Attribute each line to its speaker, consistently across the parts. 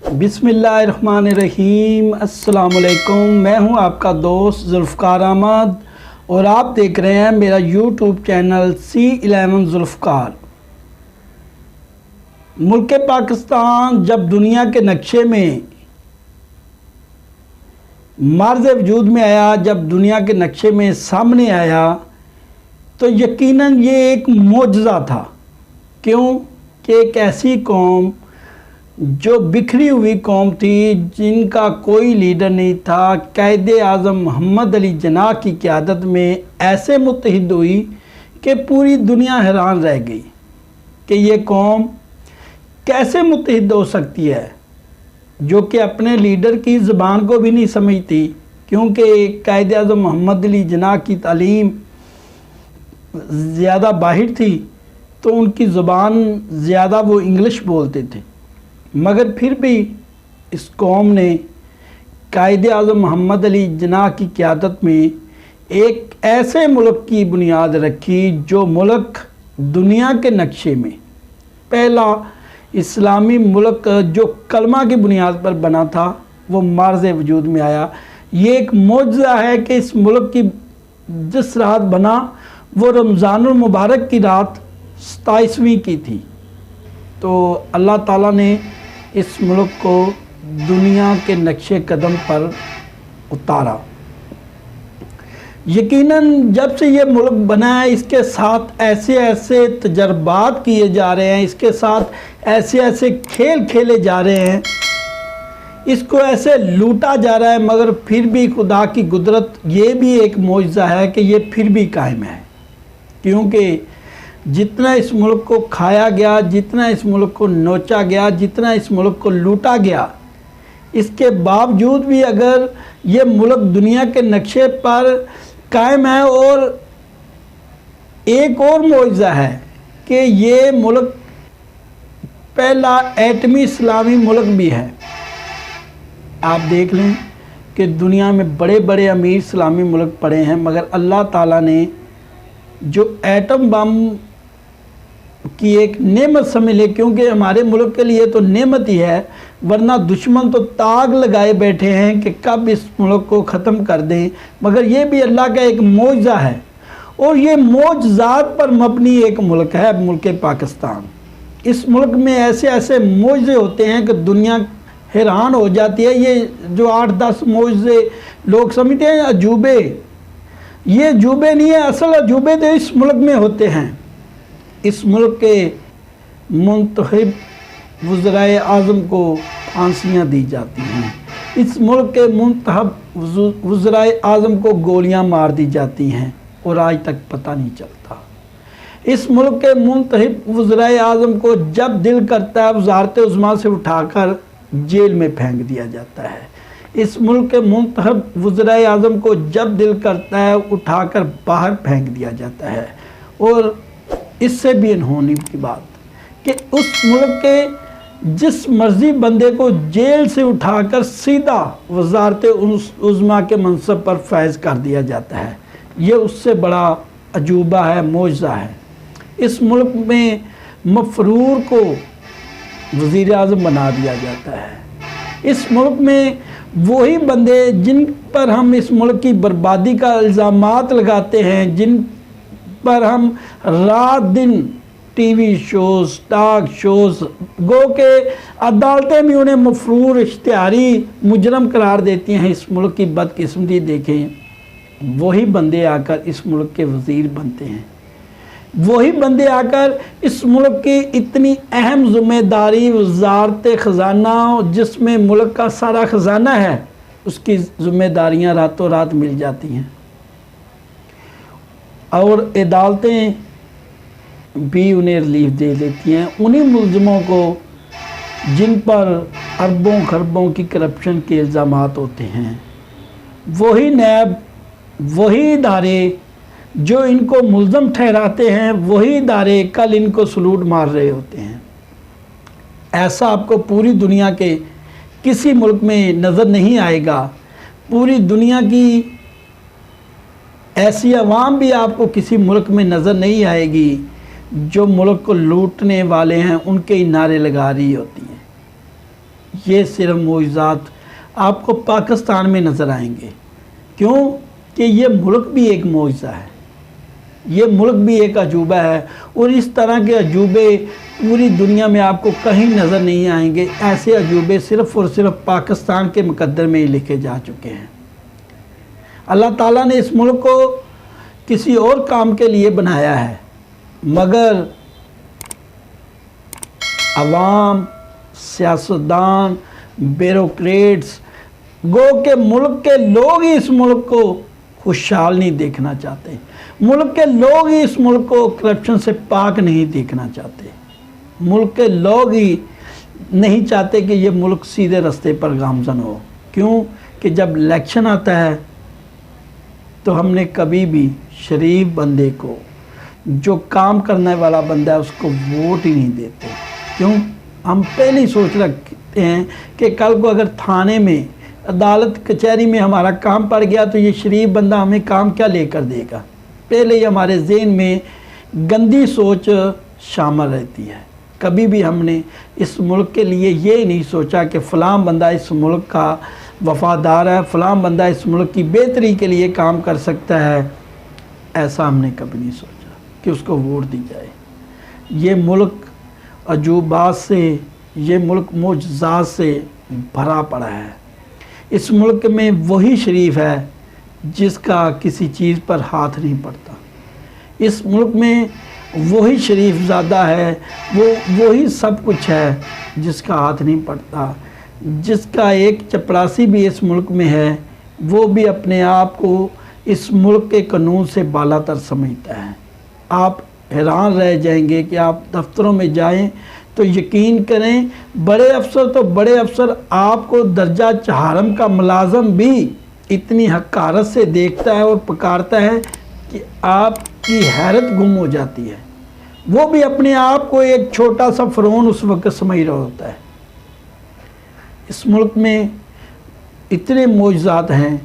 Speaker 1: बिस्मिल्लाहिर्रहमानिर्रहीम। अस्सलाम वालेकुम। मैं हूं आपका दोस्त ज़ुल्फ़कार अहमद और आप देख रहे हैं मेरा यूट्यूब चैनल C11 ज़ुल्फ़कार। मुल्क पाकिस्तान जब दुनिया के नक्शे में मर्ज़ वजूद में आया, जब दुनिया के नक्शे में सामने आया, तो यकीनन ये एक मोजज़ा था। क्यों कि एक ऐसी कौम जो बिखरी हुई कौम थी, जिनका कोई लीडर नहीं था, कायदे आज़म मोहम्मद अली जिन्नाह की क़यादत में ऐसे मुत्तहिद हुई कि पूरी दुनिया हैरान रह गई कि ये कौम कैसे मुत्तहिद हो सकती है, जो कि अपने लीडर की ज़बान को भी नहीं समझती। क्योंकि कायदे आज़म मोहम्मद अली जिन्नाह की तालीम ज़्यादा बाहिर थी, तो उनकी ज़बान ज़्यादा वो इंग्लिश बोलते थे, मगर फिर भी इस कौम ने कायदे आज़म मोहम्मद अली जिन्नाह की क़यादत में एक ऐसे मुल्क की बुनियाद रखी जो मुल्क दुनिया के नक्शे में पहला इस्लामी मुल्क जो कलमा की बुनियाद पर बना था, वो मर्ज़ वजूद में आया। ये एक मोजज़ा है कि इस मुल्क की जिस रात बना वो रमज़ानुल मुबारक की रात 27वीं की थी। तो अल्लाह ताला ने इस मुल्क को दुनिया के नक्शे कदम पर उतारा। यकीनन जब से ये मुल्क बना है, इसके साथ ऐसे ऐसे तजर्बात किए जा रहे हैं, इसके साथ ऐसे ऐसे खेल खेले जा रहे हैं, इसको ऐसे लूटा जा रहा है, मगर फिर भी खुदा की कुदरत ये भी एक मोजज़ा है कि ये फिर भी कायम है। क्योंकि जितना इस मुल्क को खाया गया, जितना इस मुल्क को नोचा गया, जितना इस मुल्क को लूटा गया, इसके बावजूद भी अगर ये मुल्क दुनिया के नक्शे पर कायम है। और एक और मोजज़ा है कि ये मुल्क पहला एटमी इस्लामी मुल्क भी है। आप देख लें कि दुनिया में बड़े बड़े अमीर इस्लामी मुल्क पड़े हैं, मगर अल्लाह ताला ने जो एटम बम की एक नेमत समझ ले, क्योंकि हमारे मुल्क के लिए तो नेमत ही है, वरना दुश्मन तो ताक लगाए बैठे हैं कि कब इस मुल्क को ख़त्म कर दें। मगर ये भी अल्लाह का एक मोजज़ा है, और ये मोजज़ात पर मबनी एक मुल्क है मुल्क पाकिस्तान। इस मुल्क में ऐसे ऐसे मोजज़े होते हैं कि दुनिया हैरान हो जाती है। ये जो 8-10 मोजज़े लोग समझते हैं अजूबे, ये अजूबे नहीं है, असल अजूबे तो इस मुल्क में होते हैं। इस मुल्क के मुंतखब वज़राए आज़म को फांसियाँ दी जाती हैं, इस मुल्क के मुंतखब वज़राए आज़म को गोलियां मार दी जाती हैं और आज तक पता नहीं चलता। इस मुल्क के मुंतखब वज़राए आज़म को जब दिल करता है वज़ारत उज़्मा से उठाकर जेल में फेंक दिया जाता है। इस मुल्क के मुंतखब वज़राए आज़म को जब दिल करता है उठाकर बाहर फेंक दिया जाता है। और इससे भी अनहोनी की बात कि उस मुल्क के जिस मर्ज़ी बंदे को जेल से उठाकर सीधा वज़ारत उज़्मा के मनसब पर फैज़ कर दिया जाता है, ये उससे बड़ा अजूबा है, मोजज़ा है। इस मुल्क में मफरूर को वज़ीर आज़म बना दिया जाता है। इस मुल्क में वही बंदे जिन पर हम इस मुल्क की बर्बादी का इल्ज़ामात लगाते हैं, जिन पर हम रात दिन टीवी शोज़, टॉक शोज़, गो के अदालतें भी उन्हें मफरूर इश्तिहारी मुजरम करार देती हैं, इस मुल्क की बदकिस्मती देखें। वही बंदे आकर इस मुल्क के वज़ीर बनते हैं, वही बंदे आकर इस मुल्क की इतनी अहम ज़िम्मेदारी वज़ारत ख़ज़ाना, जिसमें मुल्क का सारा ख़ज़ाना है, उसकी ज़िम्मेदारियाँ रातों रात मिल जाती हैं। और अदालतें भी उन्हें रिलीफ दे देती हैं उन्हीं मुलज़िमों को जिन पर अरबों खरबों की करप्शन के इल्ज़ामात होते हैं। वही नैब, वही इदारे जो इनको मुल्ज़म ठहराते हैं, वही इदारे कल इनको सलूट मार रहे होते हैं। ऐसा आपको पूरी दुनिया के किसी मुल्क में नज़र नहीं आएगा। पूरी दुनिया की ऐसी अवाम भी आपको किसी मुल्क में नज़र नहीं आएगी जो मुल्क को लूटने वाले हैं उनके ही नारे लगा रही होती हैं। یہ صرف معجزات آپ کو پاکستان میں نظر آئیں گے، کیوں کہ یہ ملک بھی ایک معجزہ ہے، یہ ملک بھی ایک عجوبہ ہے، اور اس طرح کے عجوبے پوری دنیا میں آپ کو کہیں نظر نہیں آئیں گے۔ ایسے عجوبے صرف اور صرف پاکستان کے مقدر میں ہی لکھے جا چکے ہیں۔ اللہ تعالیٰ نے اس ملک کو کسی اور کام کے لیے بنایا ہے، مگر عوام، سیاستدان، بیوروکریٹس، گو کہ ملک کے لوگ ہی اس ملک کو خوشحال نہیں دیکھنا چاہتے، ملک کے لوگ ہی اس ملک کو کرپشن سے پاک نہیں دیکھنا چاہتے، ملک کے لوگ ہی نہیں چاہتے کہ یہ ملک سیدھے رستے پر گامزن ہو۔ کیوں کہ جب الیکشن آتا ہے تو ہم نے کبھی بھی شریف بندے کو، جو کام کرنے والا بندہ ہے، اس کو ووٹ ہی نہیں دیتے۔ کیوں؟ ہم پہلے ہی سوچ رکھتے ہیں کہ کل کو اگر تھانے میں، عدالت کچہری میں ہمارا کام پڑ گیا تو یہ شریف بندہ ہمیں کام کیا لے کر دے گا۔ پہلے ہی ہمارے ذہن میں گندی سوچ شامل رہتی ہے۔ کبھی بھی ہم نے اس ملک کے لیے یہ نہیں سوچا کہ فلاں بندہ اس ملک کا وفادار ہے، فلاں بندہ اس ملک کی بہتری کے لیے کام کر سکتا ہے۔ ایسا ہم نے کبھی نہیں سوچا کہ اس کو ووٹ دی جائے۔ یہ ملک عجوبات سے، یہ ملک معجزات سے بھرا پڑا ہے۔ اس ملک میں وہی شریف ہے جس کا کسی چیز پر ہاتھ نہیں پڑتا۔ اس ملک میں وہی شریف زادہ ہے، وہی سب کچھ ہے جس کا ہاتھ نہیں پڑتا۔ جس کا ایک چپراسی بھی اس ملک میں ہے، وہ بھی اپنے آپ کو اس ملک کے قانون سے بالا تر سمجھتا ہے۔ آپ حیران رہ جائیں گے کہ آپ دفتروں میں جائیں تو یقین کریں، بڑے افسر تو بڑے افسر آپ کو درجہ چہارم کا ملازم بھی اتنی حقارت سے دیکھتا ہے اور پکارتا ہے کہ آپ کی حیرت گم ہو جاتی ہے۔ وہ بھی اپنے آپ کو ایک چھوٹا سا فرعون اس وقت سمجھ رہا ہوتا ہے۔ اس ملک میں اتنے معجزات ہیں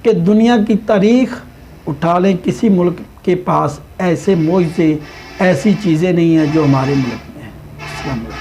Speaker 1: کہ دنیا کی تاریخ اٹھا لیں، کسی ملک کے پاس ایسے معجزے، ایسی چیزیں نہیں ہیں جو ہمارے ملک میں ہیں۔ السلام علیکم۔